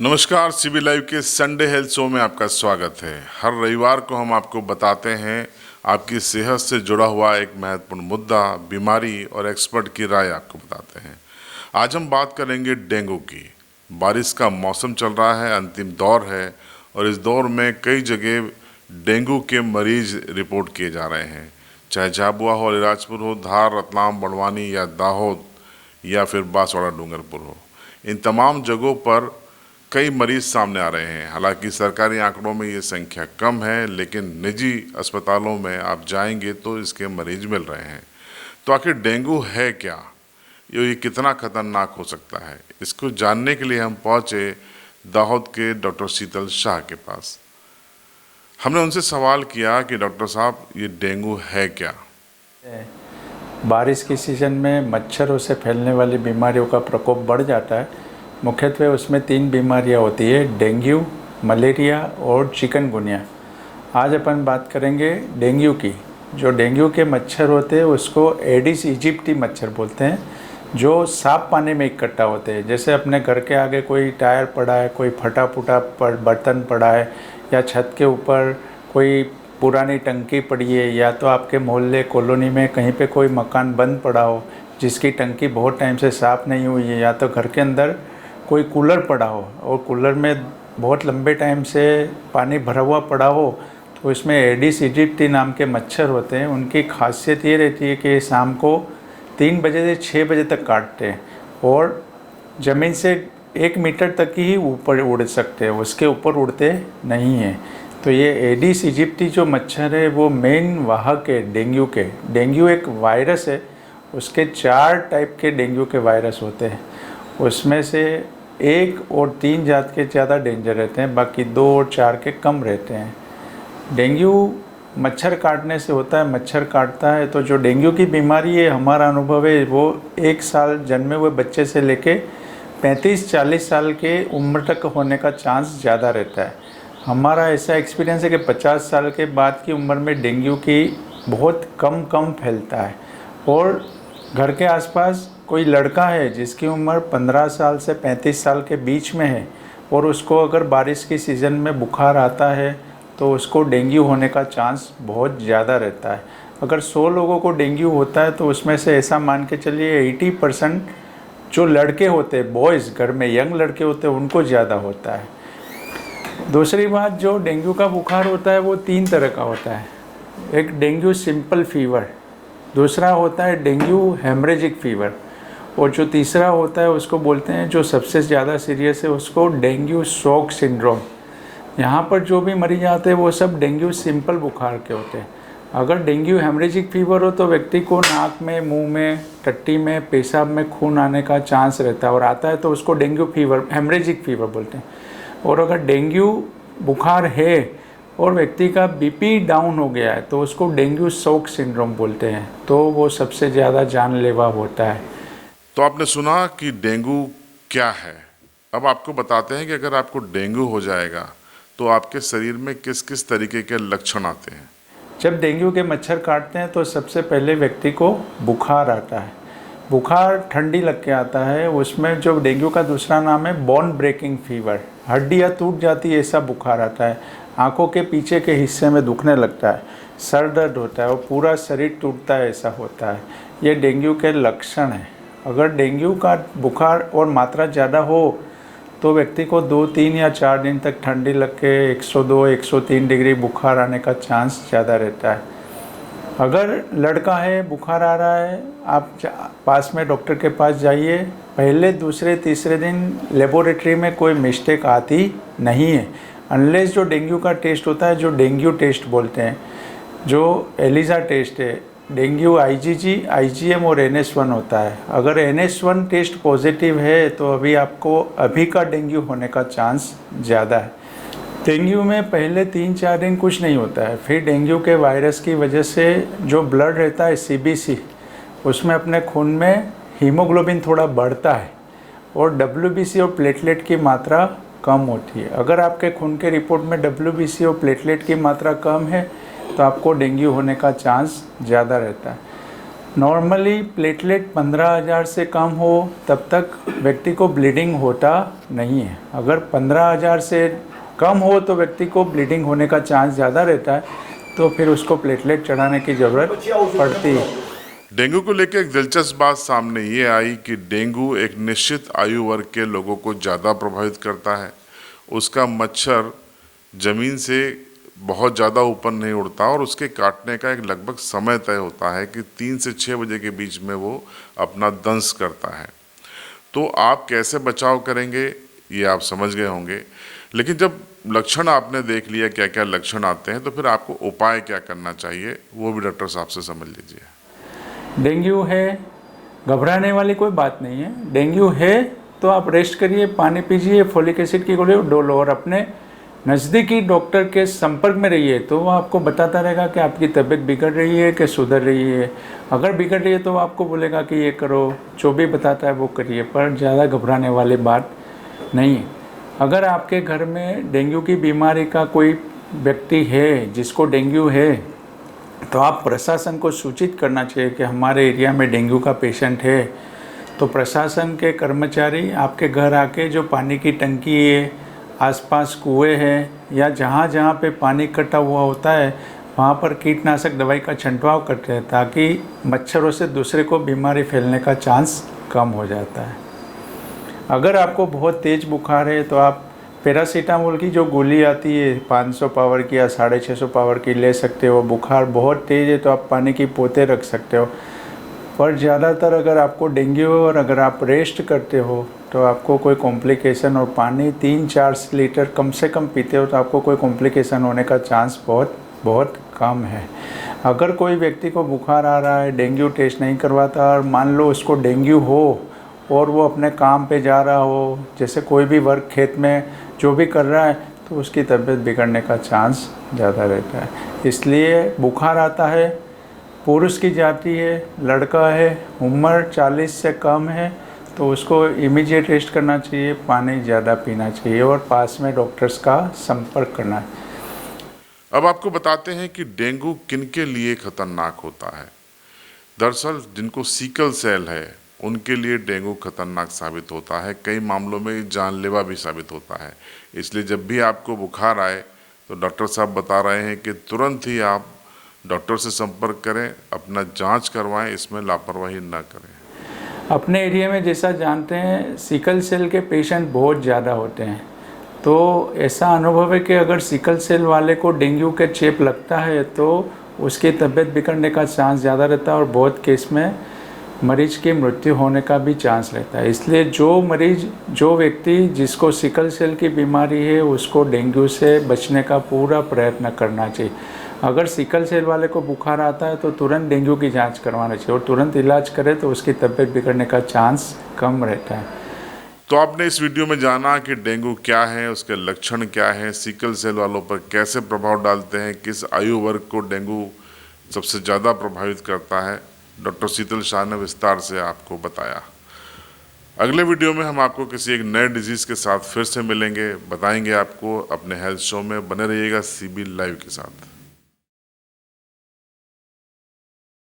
नमस्कार, CB live के Sunday health show में आपका स्वागत है। हर रविवार को हम आपको बताते हैं आपकी सेहत से जुड़ा हुआ एक महत्वपूर्ण मुद्दा, बीमारी और एक्सपर्ट की राय आपको बताते हैं। आज हम बात करेंगे डेंगू की। बारिश का मौसम चल रहा है, अंतिम दौर है और इस दौर में कई जगह डेंगू के मरीज रिपोर्ट किए जा रहे हैं। चाहे झाबुआ हो, अलीराजपुर हो, धार, रतलाम, बड़वानी या दाहोद या फिर बांसवाड़ा डूंगरपुर हो, इन तमाम जगहों पर कई मरीज सामने आ रहे हैं। हालांकि सरकारी आंकड़ों में ये संख्या कम है, लेकिन निजी अस्पतालों में आप जाएंगे तो इसके मरीज मिल रहे हैं। तो आखिर डेंगू है क्या, ये कितना खतरनाक हो सकता है, इसको जानने के लिए हम पहुंचे दाहोद के डॉक्टर शीतल शाह के पास। हमने उनसे सवाल किया कि डॉक्टर साहब, ये डेंगू है क्या? बारिश के सीज़न में मच्छरों से फैलने वाली बीमारियों का प्रकोप बढ़ जाता है। मुख्यत्वे उसमें 3 बीमारियां होती है, डेंगू, मलेरिया और चिकनगुनिया। आज अपन बात करेंगे डेंगू की। जो डेंगू के मच्छर होते हैं उसको एडिस इजिप्टी मच्छर बोलते हैं, जो साफ पानी में इकट्ठा होते हैं। जैसे अपने घर के आगे कोई टायर पड़ा है, कोई फटा फूटा बर्तन पड़ा है, या छत के ऊपर कोई पुरानी टंकी पड़ी है, या तो आपके मोहल्ले कॉलोनी में कहीं पे कोई मकान बंद पड़ा हो जिसकी टंकी बहुत टाइम से साफ़ नहीं हुई है, या तो घर के अंदर कोई कूलर पड़ा हो और कूलर में बहुत लंबे टाइम से पानी भरा हुआ पड़ा हो, तो इसमें एडिस इजिप्टी नाम के मच्छर होते हैं। उनकी खासियत ये रहती है कि शाम को 3 बजे से 6 बजे तक काटते हैं और ज़मीन से 1 मीटर तक ही ऊपर उड़ सकते हैं, उसके ऊपर उड़ते नहीं हैं। तो ये एडिस इजिप्टी जो मच्छर है वो मेन वाहक है डेंगू के। डेंगू एक वायरस है, उसके 4 टाइप के डेंगू के वायरस होते हैं। उसमें से 1 और 3 जात के ज़्यादा डेंजर रहते हैं, बाकी 2 और 4 के कम रहते हैं। डेंगू मच्छर काटने से होता है, मच्छर काटता है। तो जो डेंगू की बीमारी है, हमारा अनुभव है, वो 1 साल जन्मे हुए बच्चे से लेके 35-40 साल के उम्र तक होने का चांस ज़्यादा रहता है। हमारा ऐसा एक्सपीरियंस है कि 50 साल के बाद की उम्र में डेंगू की बहुत कम फैलता है। और घर के आसपास कोई लड़का है जिसकी उम्र 15 साल से 35 साल के बीच में है और उसको अगर बारिश की सीज़न में बुखार आता है तो उसको डेंगू होने का चांस बहुत ज़्यादा रहता है। अगर 100 लोगों को डेंगू होता है तो उसमें से ऐसा मान के चलिए 80% जो लड़के होते हैं, बॉयज़, घर में यंग लड़के होते हैं, उनको ज़्यादा होता है। दूसरी बात, जो डेंगू का बुखार होता है वो 3 तरह का होता है। एक डेंगू सिंपल फीवर, दूसरा होता है डेंगू हेमरेजिक फीवर, और जो तीसरा होता है उसको बोलते हैं, जो सबसे ज़्यादा सीरियस है, उसको डेंगू शॉक सिंड्रोम। यहाँ पर जो भी मरीज आते हैं वो सब डेंगू सिंपल बुखार के होते हैं। अगर डेंगू हेमरेजिक फीवर हो तो व्यक्ति को नाक में, मुंह में, टट्टी में, पेशाब में खून आने का चांस रहता है, और आता है तो उसको डेंगू फीवर, हेमरेजिक फीवर बोलते हैं। और अगर डेंगू बुखार है और व्यक्ति का बीपी डाउन हो गया है तो उसको डेंगू शॉक सिंड्रोम बोलते हैं, तो वो सबसे ज़्यादा जानलेवा होता है। तो आपने सुना कि डेंगू क्या है। अब आपको बताते हैं कि अगर आपको डेंगू हो जाएगा तो आपके शरीर में किस किस तरीके के लक्षण आते हैं। जब डेंगू के मच्छर काटते हैं तो सबसे पहले व्यक्ति को बुखार आता है। बुखार ठंडी लग के आता है। उसमें जो डेंगू का दूसरा नाम है बोन ब्रेकिंग फीवर, हड्डियाँ टूट जाती है ऐसा बुखार आता है। आँखों के पीछे के हिस्से में दुखने लगता है, सर दर्द होता है और पूरा शरीर टूटता है, ऐसा होता है। ये डेंगू के लक्षण हैं। अगर डेंगू का बुखार और मात्रा ज़्यादा हो तो व्यक्ति को 2, 3 या 4 दिन तक ठंडी लग के 102-103 डिग्री बुखार आने का चांस ज़्यादा रहता है। अगर लड़का है, बुखार आ रहा है, आप पास में डॉक्टर के पास जाइए। पहले, दूसरे, तीसरे दिन लेबोरेटरी में कोई मिस्टेक आती नहीं है, अनलेस जो डेंगू का टेस्ट होता है, जो डेंगू टेस्ट बोलते हैं, जो एलिसा टेस्ट है, डेंगू IgG, IgM और NH1 होता है। अगर NH1 टेस्ट पॉजिटिव है तो अभी का डेंगू होने का चांस ज़्यादा है। डेंगू में पहले 3-4 दिन कुछ नहीं होता है, फिर डेंगू के वायरस की वजह से जो ब्लड रहता है CBC, उसमें अपने खून में हीमोग्लोबिन थोड़ा बढ़ता है और WBC और प्लेटलेट की मात्रा कम होती है। अगर आपके खून के रिपोर्ट में WBC और प्लेटलेट की मात्रा कम है तो आपको डेंगू होने का चांस ज़्यादा रहता है। नॉर्मली प्लेटलेट 15,000 से कम हो तब तक व्यक्ति को ब्लीडिंग होता नहीं है। अगर 15,000 से कम हो तो व्यक्ति को ब्लीडिंग होने का चांस ज़्यादा रहता है, तो फिर उसको प्लेटलेट चढ़ाने की ज़रूरत पड़ती है। डेंगू को लेकर एक दिलचस्प बात सामने ये आई कि डेंगू एक निश्चित आयु वर्ग के लोगों को ज़्यादा प्रभावित करता है। उसका मच्छर ज़मीन से बहुत ज़्यादा ऊपर नहीं उड़ता और उसके काटने का एक लगभग समय तय होता है कि 3 से 6 बजे के बीच में वो अपना दंश करता है। तो आप कैसे बचाव करेंगे ये आप समझ गए होंगे, लेकिन जब लक्षण आपने देख लिया क्या क्या लक्षण आते हैं तो फिर आपको उपाय क्या करना चाहिए वो भी डॉक्टर साहब से समझ लीजिए। डेंगू है, घबराने वाली कोई बात नहीं है। डेंगू है तो आप रेस्ट करिए, पानी पीजिए, फोलिक एसिड की गोली डोलो और अपने नज़दीकी डॉक्टर के संपर्क में रहिए, तो वो आपको बताता रहेगा कि आपकी तबीयत बिगड़ रही है कि सुधर रही है। अगर बिगड़ रही है तो वो आपको बोलेगा कि ये करो, जो भी बताता है वो करिए, पर ज़्यादा घबराने वाली बात नहीं है। अगर आपके घर में डेंगू की बीमारी का कोई व्यक्ति है जिसको डेंगू है, तो आप प्रशासन को सूचित करना चाहिए कि हमारे एरिया में डेंगू का पेशेंट है। तो प्रशासन के कर्मचारी आपके घर आके जो पानी की टंकी है, आसपास कुएं हैं या जहाँ जहाँ पे पानी इकट्ठा हुआ होता है वहाँ पर कीटनाशक दवाई का छिड़काव करते हैं, ताकि मच्छरों से दूसरे को बीमारी फैलने का चांस कम हो जाता है। अगर आपको बहुत तेज़ बुखार है तो आप पैरासीटामोल की जो गोली आती है 500 पावर की या 650 पावर की ले सकते हो। बुखार बहुत तेज़ है तो आप पानी की पोते रख सकते हो। पर ज़्यादातर अगर आपको डेंगू हो और अगर आप रेस्ट करते हो तो आपको कोई कॉम्प्लिकेशन, और पानी 3-4 लीटर कम से कम पीते हो तो आपको कोई कॉम्प्लिकेशन होने का चांस बहुत बहुत कम है। अगर कोई व्यक्ति को बुखार आ रहा है, डेंगू टेस्ट नहीं करवाता और मान लो उसको डेंगू हो और वो अपने काम पे जा रहा हो, जैसे कोई भी वर्क खेत में जो भी कर रहा है, तो उसकी तबीयत बिगड़ने का चांस ज़्यादा रहता है। इसलिए बुखार आता है, पुरुष की जाति है, लड़का है, उम्र 40 से कम है, तो उसको इमीडिएट रेस्ट करना चाहिए, पानी ज़्यादा पीना चाहिए और पास में डॉक्टर्स का संपर्क करना है। अब आपको बताते हैं कि डेंगू किनके लिए खतरनाक होता है। दरअसल जिनको सिकल सेल है उनके लिए डेंगू खतरनाक साबित होता है, कई मामलों में जानलेवा भी साबित होता है। इसलिए जब भी आपको बुखार आए तो डॉक्टर साहब बता रहे हैं कि तुरंत ही आप डॉक्टर से संपर्क करें, अपना जांच करवाएं, इसमें लापरवाही ना करें। अपने एरिया में जैसा जानते हैं सिकल सेल के पेशेंट बहुत ज़्यादा होते हैं, तो ऐसा अनुभव है कि अगर सिकल सेल वाले को डेंगू के चेप लगता है तो उसकी तबीयत बिगड़ने का चांस ज़्यादा रहता है और बहुत केस में मरीज की मृत्यु होने का भी चांस रहता है। इसलिए जो व्यक्ति जिसको सिकल सेल की बीमारी है उसको डेंगू से बचने का पूरा प्रयत्न करना चाहिए। अगर सिकल सेल वाले को बुखार आता है तो तुरंत डेंगू की जांच करवाना चाहिए और तुरंत इलाज करें तो उसकी तबीयत बिगड़ने का चांस कम रहता है। तो आपने इस वीडियो में जाना कि डेंगू क्या है, उसके लक्षण क्या हैं, सिकल सेल वालों पर कैसे प्रभाव डालते हैं, किस आयु वर्ग को डेंगू सबसे ज़्यादा प्रभावित करता है। डॉक्टर शीतल शाह ने विस्तार से आपको बताया। अगले वीडियो में हम आपको किसी एक नए डिजीज़ के साथ फिर से मिलेंगे, बताएंगे आपको अपने हेल्थ शो में। बने रहिएगा CB लाइव के साथ।